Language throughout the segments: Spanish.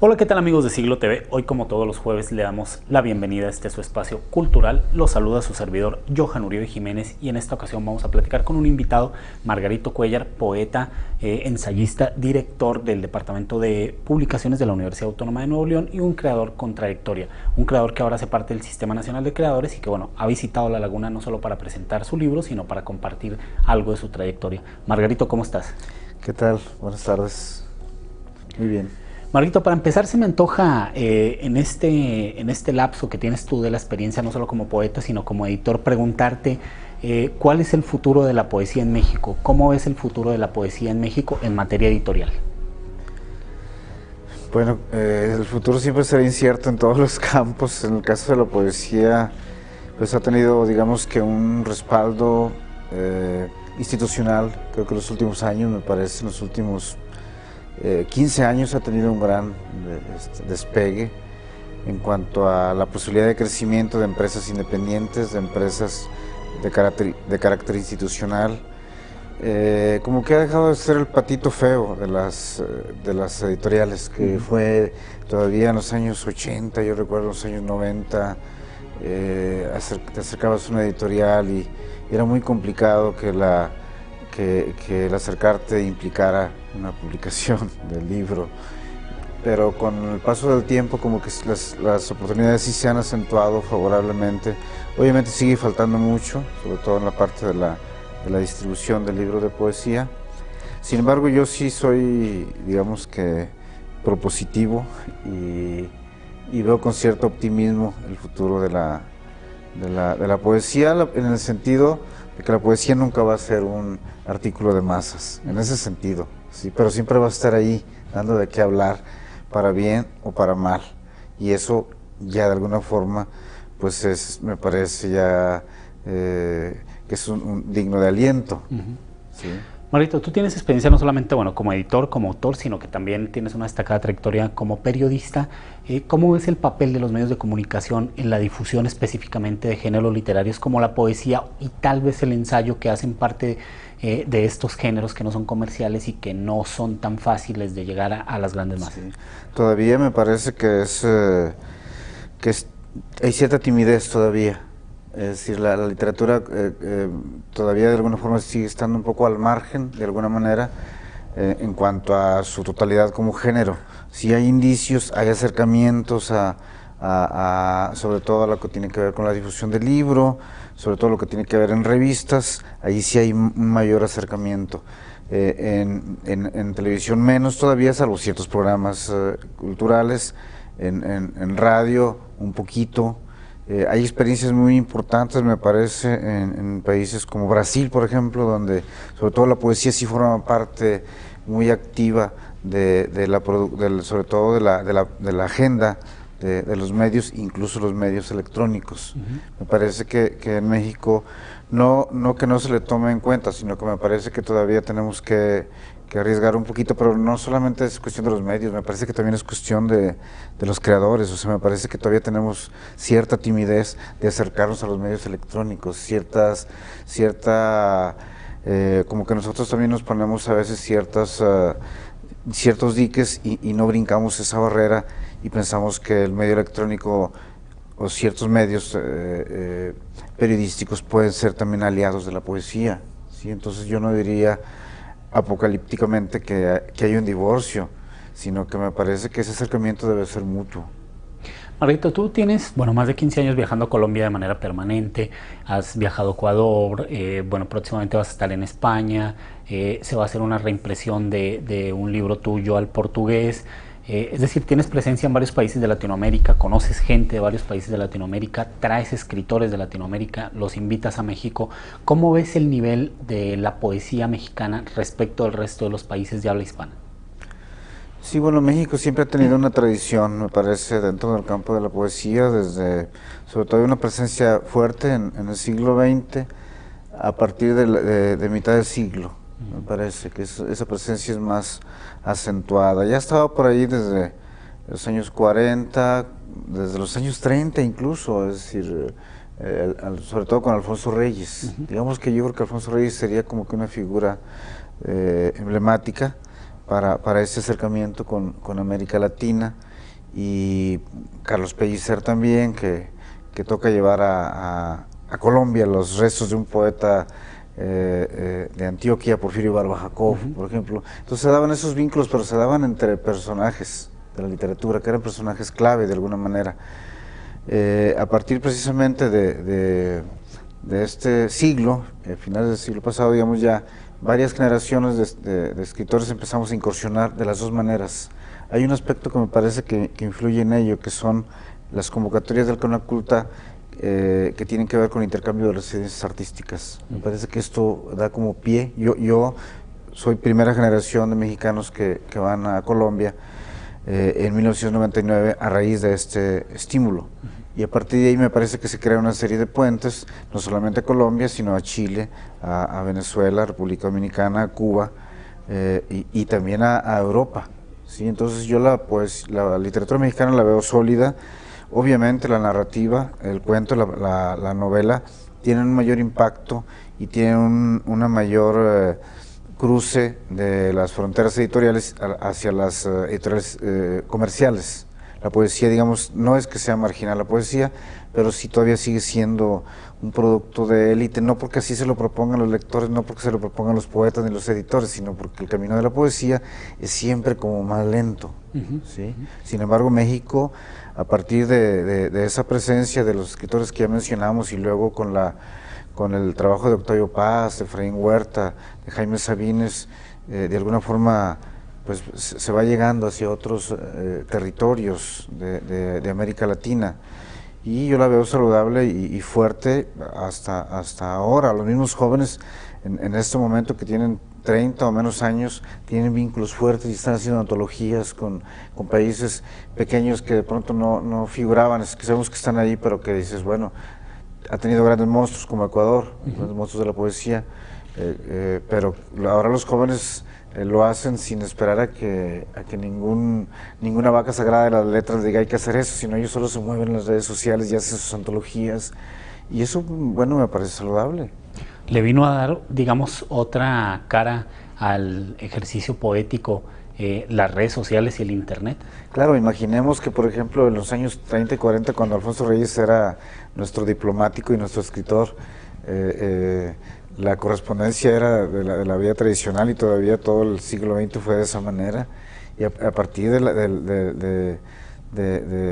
Hola, ¿qué tal amigos de Siglo TV? Hoy, como todos los jueves, le damos la bienvenida a este su espacio cultural. Los saluda su servidor Johan Uribe Jiménez y en esta ocasión vamos a platicar con un invitado, Margarito Cuéllar, poeta, ensayista, director del Departamento de Publicaciones de la Universidad Autónoma de Nuevo León y un creador con trayectoria, un creador que ahora hace parte del Sistema Nacional de Creadores y que, bueno, ha visitado La Laguna no solo para presentar su libro, sino para compartir algo de su trayectoria. Margarito, ¿cómo estás? ¿Qué tal? Buenas tardes. Muy bien. Margarito, para empezar se me antoja en este lapso que tienes tú de la experiencia, no solo como poeta, sino como editor, preguntarte ¿cuál es el futuro de la poesía en México? ¿Cómo ves el futuro de la poesía en México en materia editorial? Bueno, el futuro siempre será incierto en todos los campos. En el caso de la poesía, pues ha tenido, digamos que un respaldo institucional, creo que en los últimos años, me parece, en los últimos 15 años ha tenido un gran despegue en cuanto a la posibilidad de crecimiento de empresas independientes, de empresas de carácter institucional, como que ha dejado de ser el patito feo de las editoriales, que fue todavía en los años 80, yo recuerdo en los años 90, te acercabas a una editorial y era muy complicado que el acercarte implicara una publicación del libro, pero con el paso del tiempo como que las oportunidades sí se han acentuado favorablemente. Obviamente sigue faltando mucho, sobre todo en la parte de la distribución del libro de poesía. Sin embargo, yo sí soy, digamos que, propositivo y veo con cierto optimismo el futuro de la poesía, en el sentido de que la poesía nunca va a ser un artículo de masas, en ese sentido, sí, pero siempre va a estar ahí, dando de qué hablar, para bien o para mal, y eso ya de alguna forma, pues me parece ya que es un digno de aliento. ¿Sí? Margarito, tú tienes experiencia no solamente, bueno, como editor, como autor, sino que también tienes una destacada trayectoria como periodista. ¿Cómo ves el papel de los medios de comunicación en la difusión específicamente de géneros literarios como la poesía y tal vez el ensayo, que hacen parte de estos géneros que no son comerciales y que no son tan fáciles de llegar a las grandes masas? Sí. Todavía me parece que hay cierta timidez todavía. Es decir, la literatura todavía de alguna forma sigue estando un poco al margen, de alguna manera, en cuanto a su totalidad como género. Sí hay indicios, hay acercamientos sobre todo a lo que tiene que ver con la difusión del libro, sobre todo lo que tiene que ver en revistas, ahí sí hay un mayor acercamiento. En televisión menos todavía, salvo ciertos programas culturales, en radio un poquito. Hay experiencias muy importantes, me parece, en países como Brasil, por ejemplo, donde sobre todo la poesía sí forma parte muy activa sobre todo de la agenda de los medios, incluso los medios electrónicos. Me parece que en México no que no se le tome en cuenta, sino que me parece que todavía tenemos que arriesgar un poquito, pero no solamente es cuestión de los medios, me parece que también es cuestión de los creadores. O sea, me parece que todavía tenemos cierta timidez de acercarnos a los medios electrónicos, como que nosotros también nos ponemos a veces ciertos diques y no brincamos esa barrera y pensamos que el medio electrónico o ciertos medios periodísticos pueden ser también aliados de la poesía, ¿sí? Entonces yo no diría apocalípticamente que hay un divorcio, sino que me parece que ese acercamiento debe ser mutuo. Margarito, tú tienes, bueno, más de 15 años viajando a Colombia de manera permanente, has viajado a Ecuador, bueno, próximamente vas a estar en España, se va a hacer una reimpresión de un libro tuyo al portugués, es decir, tienes presencia en varios países de Latinoamérica, conoces gente de varios países de Latinoamérica, traes escritores de Latinoamérica, los invitas a México. ¿Cómo ves el nivel de la poesía mexicana respecto al resto de los países de habla hispana? Sí, bueno, México siempre ha tenido una tradición, me parece, dentro del campo de la poesía, sobre todo una presencia fuerte en el siglo XX, a partir de mitad del siglo. Me parece que esa presencia es más acentuada. Ya estaba por ahí desde los años 40, desde los años 30 incluso, es decir, sobre todo con Alfonso Reyes. Digamos que yo creo que Alfonso Reyes sería como que una figura emblemática para este acercamiento con América Latina, y Carlos Pellicer también, que toca llevar a Colombia los restos de un poeta de Antioquia, Porfirio Barba Jacob, por ejemplo. Entonces se daban esos vínculos, pero se daban entre personajes de la literatura, que eran personajes clave de alguna manera. A partir precisamente de este siglo, finales del siglo pasado, digamos, ya varias generaciones de escritores empezamos a incursionar de las dos maneras. Hay un aspecto que me parece que influye en ello, que son las convocatorias del CONACULTA, que tienen que ver con el intercambio de residencias artísticas. Me parece que esto da como pie. Yo soy primera generación de mexicanos que van a Colombia en 1999 a raíz de este estímulo. Y a partir de ahí me parece que se crea una serie de puentes, no solamente a Colombia, sino a Chile, a Venezuela, República Dominicana, a Cuba, y también a Europa. ¿Sí? Entonces yo la literatura mexicana la veo sólida. Obviamente la narrativa, el cuento, la novela tienen un mayor impacto y tienen una mayor cruce de las fronteras editoriales hacia las editoriales comerciales. La poesía, digamos, no es que sea marginal la poesía, pero sí todavía sigue siendo un producto de élite, no porque así se lo propongan los lectores, no porque se lo propongan los poetas ni los editores, sino porque el camino de la poesía es siempre como más lento. ¿Sí? Sin embargo, México, a partir de esa presencia de los escritores que ya mencionamos, y luego con el trabajo de Octavio Paz, de Efraín Huerta, de Jaime Sabines, de alguna forma pues se va llegando hacia otros territorios de América Latina, y yo la veo saludable y fuerte hasta ahora. Los mismos jóvenes en este momento, que tienen 30 o menos años, tienen vínculos fuertes y están haciendo antologías con países pequeños que de pronto no figuraban, es que sabemos que están ahí, pero que dices, bueno, ha tenido grandes monstruos como Ecuador, grandes monstruos de la poesía, pero ahora los jóvenes lo hacen sin esperar a que ninguna vaca sagrada de las letras diga hay que hacer eso, sino ellos solo se mueven en las redes sociales y hacen sus antologías, y eso, bueno, me parece saludable. Le vino a dar, digamos, otra cara al ejercicio poético, las redes sociales y el internet. Claro, imaginemos que, por ejemplo, en los años 30 y 40, cuando Alfonso Reyes era nuestro diplomático y nuestro escritor, la correspondencia era de la vida tradicional, y todavía todo el siglo XX fue de esa manera, y a partir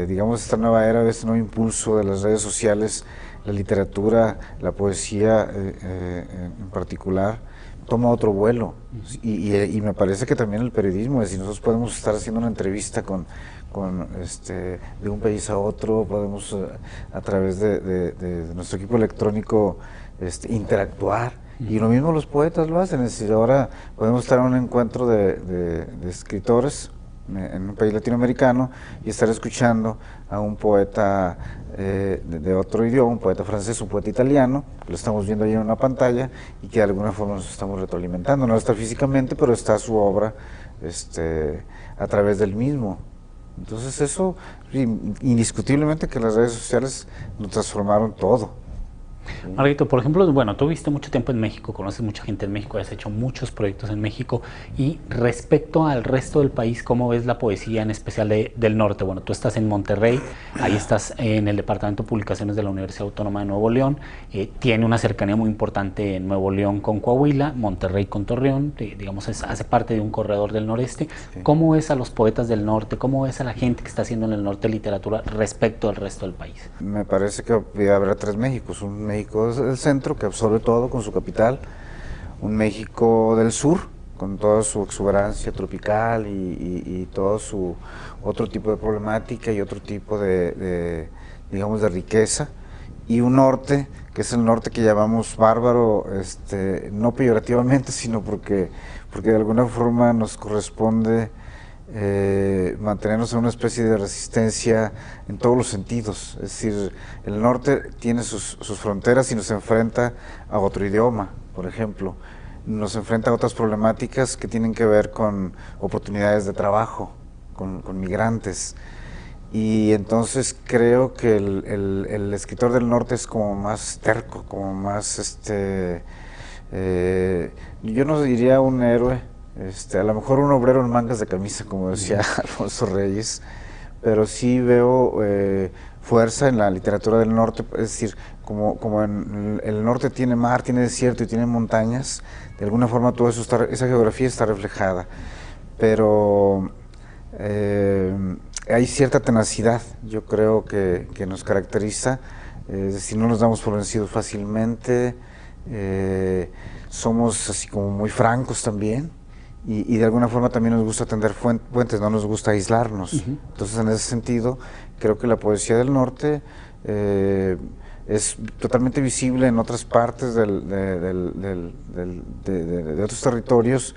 digamos, esta nueva era, de este nuevo impulso de las redes sociales, la literatura, la poesía en particular, toma otro vuelo, y me parece que también el periodismo, es decir, nosotros podemos estar haciendo una entrevista de un país a otro, podemos a través de nuestro equipo electrónico interactuar, y lo mismo los poetas lo hacen. Es decir, ahora podemos estar en un encuentro de escritores en un país latinoamericano y estar escuchando a un poeta de otro idioma, un poeta francés, un poeta italiano, lo estamos viendo ahí en una pantalla, y que de alguna forma nos estamos retroalimentando. No está físicamente, pero está su obra a través del mismo. Entonces eso, indiscutiblemente que las redes sociales nos transformaron todo. Margarito, por ejemplo, bueno, tú viste mucho tiempo en México, conoces mucha gente en México, has hecho muchos proyectos en México, y respecto al resto del país, ¿cómo ves la poesía, en especial del norte? Bueno, tú estás en Monterrey, ahí estás en el Departamento de Publicaciones de la Universidad Autónoma de Nuevo León, tiene una cercanía muy importante en Nuevo León con Coahuila, Monterrey con Torreón, digamos, hace parte de un corredor del noreste. Sí. ¿Cómo ves a los poetas del norte? ¿Cómo ves a la gente que está haciendo en el norte literatura respecto al resto del país? Me parece que habrá tres Méxicos: un México del centro, que absorbe todo con su capital; un México del sur, con toda su exuberancia tropical y todo su otro tipo de problemática y otro tipo digamos, de riqueza; y un norte, que es el norte que llamamos bárbaro, no peyorativamente, sino porque de alguna forma nos corresponde mantenernos en una especie de resistencia en todos los sentidos. Es decir, el norte tiene sus fronteras y nos enfrenta a otro idioma, por ejemplo, nos enfrenta a otras problemáticas que tienen que ver con oportunidades de trabajo, con migrantes, y entonces creo que el escritor del norte es como más terco, como más Yo no diría un héroe, a lo mejor un obrero en mangas de camisa, como decía Alfonso Reyes, pero sí veo fuerza en la literatura del norte, es decir, como en el norte tiene mar, tiene desierto y tiene montañas, de alguna forma todo eso esa geografía está reflejada, pero hay cierta tenacidad, yo creo que nos caracteriza, es decir, no nos damos por vencidos fácilmente, somos así como muy francos también, y de alguna forma también nos gusta tender puentes, no nos gusta aislarnos. Entonces, en ese sentido, creo que la poesía del norte es totalmente visible en otras partes de otros territorios,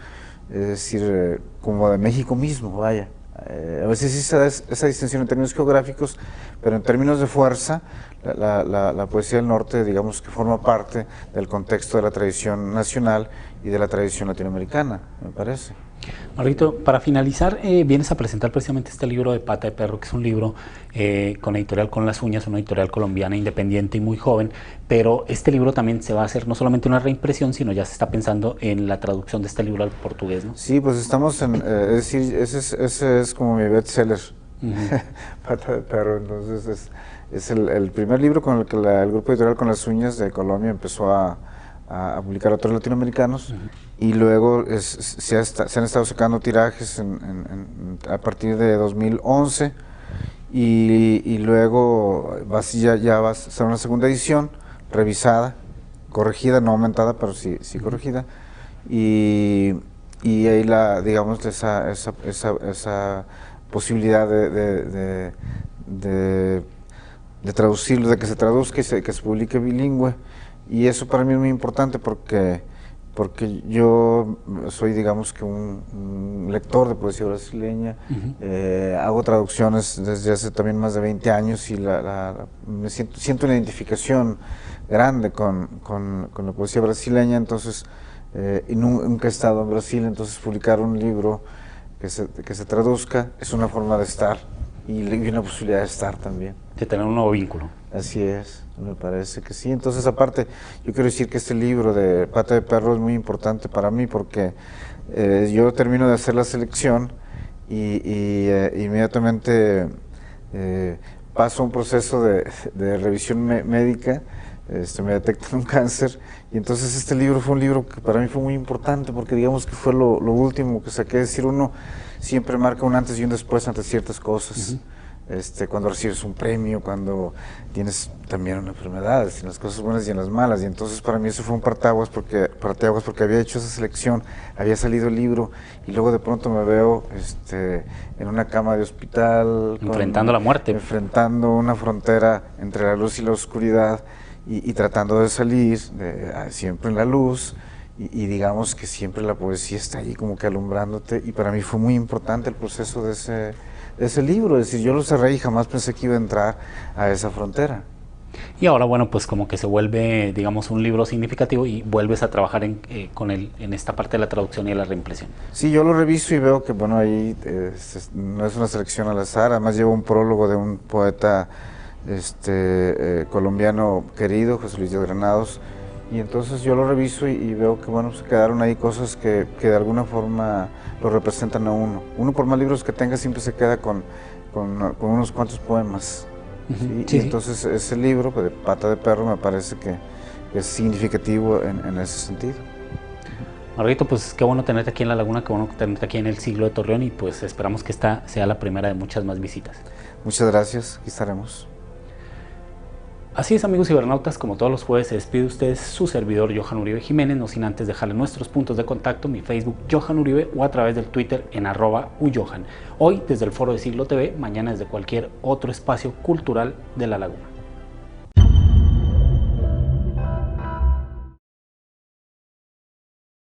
es decir, como de México mismo, vaya. A veces sí se da esa distinción en términos geográficos, pero en términos de fuerza, la poesía del norte, digamos que forma parte del contexto de la tradición nacional y de la tradición latinoamericana, me parece. Margarito, para finalizar, vienes a presentar precisamente este libro de Pata de Perro, que es un libro con editorial Con las Uñas, una editorial colombiana independiente y muy joven, pero este libro también se va a hacer no solamente una reimpresión, sino ya se está pensando en la traducción de este libro al portugués, ¿no? Sí, pues estamos es decir, ese es como mi bestseller, Pata de Perro, entonces es el primer libro con el que el grupo editorial Con las Uñas de Colombia empezó a publicar autores latinoamericanos, y luego se han estado sacando tirajes a partir de 2011, y luego ya va a ser una segunda edición, revisada, corregida, no aumentada, pero sí corregida, y ahí digamos esa posibilidad de traducirlo, de que se traduzca y que se publique bilingüe. Y eso para mí es muy importante porque yo soy, digamos que un lector de poesía brasileña, hago traducciones desde hace también más de 20 años y me siento una identificación grande con la poesía brasileña, entonces y nunca he estado en Brasil, entonces publicar un libro que se traduzca es una forma de estar y una posibilidad de estar también. De tener un nuevo vínculo. Así es, me parece que sí. Entonces, aparte, yo quiero decir que este libro de Pata de Perro es muy importante para mí porque yo termino de hacer la selección y inmediatamente paso un proceso de revisión médica, me detectan un cáncer, y entonces este libro fue un libro que para mí fue muy importante porque digamos que fue lo último que saqué, es decir, uno siempre marca un antes y un después ante ciertas cosas. Cuando recibes un premio, cuando tienes también una enfermedad, en las cosas buenas y en las malas, y entonces para mí eso fue un parteaguas porque había hecho esa selección, había salido el libro, y luego de pronto me veo en una cama de hospital, enfrentando la muerte, enfrentando una frontera entre la luz y la oscuridad, y tratando de salir siempre en la luz, y digamos que siempre la poesía está allí como que alumbrándote, y para mí fue muy importante el proceso de ese libro, es decir, yo lo cerré y jamás pensé que iba a entrar a esa frontera. Y ahora, bueno, pues como que se vuelve, digamos, un libro significativo y vuelves a trabajar en esta parte de la traducción y de la reimpresión. Sí, yo lo reviso y veo que, bueno, ahí no es una selección al azar, además lleva un prólogo de un poeta colombiano querido, José Luis de Granados, y entonces yo lo reviso y veo que, bueno, se quedaron ahí cosas que de alguna forma lo representan a uno. Uno, por más libros que tenga, siempre se queda con unos cuantos poemas. ¿Sí? Sí, y entonces ese libro de Pata de Perro me parece que es significativo en ese sentido. Margarito, pues qué bueno tenerte aquí en La Laguna, qué bueno tenerte aquí en el Siglo de Torreón, y pues esperamos que esta sea la primera de muchas más visitas. Muchas gracias, aquí estaremos. Así es, amigos cibernautas, como todos los jueves se despide ustedes su servidor Johan Uribe Jiménez, no sin antes dejarle nuestros puntos de contacto, mi Facebook Johan Uribe o a través del Twitter en @ujohan. Hoy desde el Foro de Siglo TV, mañana desde cualquier otro espacio cultural de La Laguna.